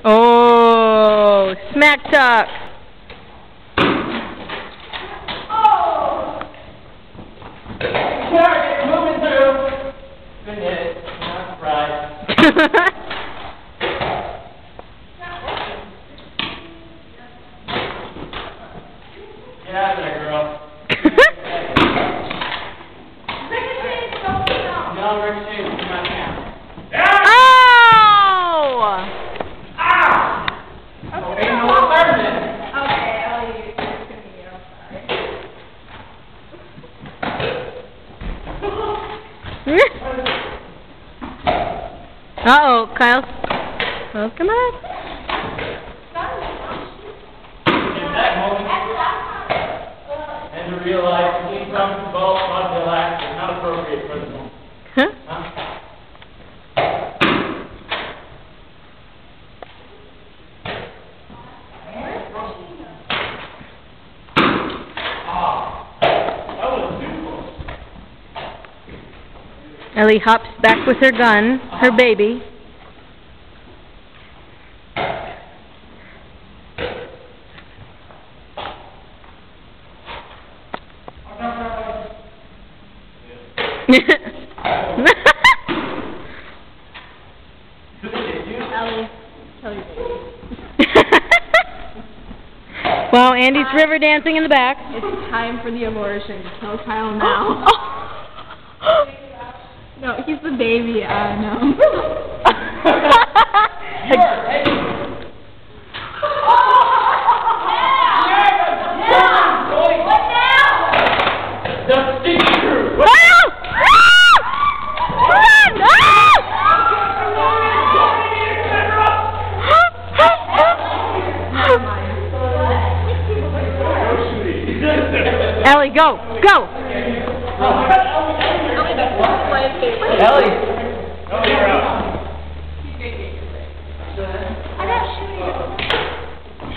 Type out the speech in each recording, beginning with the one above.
Oh, smack tuck. Oh! Target moving through. Good hit. Not surprised. Get out of there, girl. No, Rick, shoot. You're not now. Oh! Okay, no one served it. Okay, Ellie, you're continue. Sorry. Uh-oh, Kyle. Oh, come on. In that moment, and to realize being comfortable on the lap is not appropriate for the moment. Huh? Ellie hops back with her gun, her baby. Ellie, tell your baby. Well, Andy's river dancing in the back. It's time for the abortion. Tell Kyle now. No, he's the baby. No. Ellie, go! Go! Ellie! Oh, you're out. I got shooting.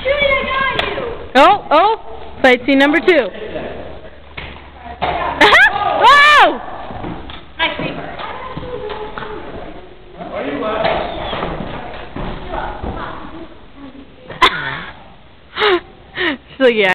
Shooting, I got you. Oh! Fight scene number 2. Whoa! Nice paper. Why are you laughing? So yeah.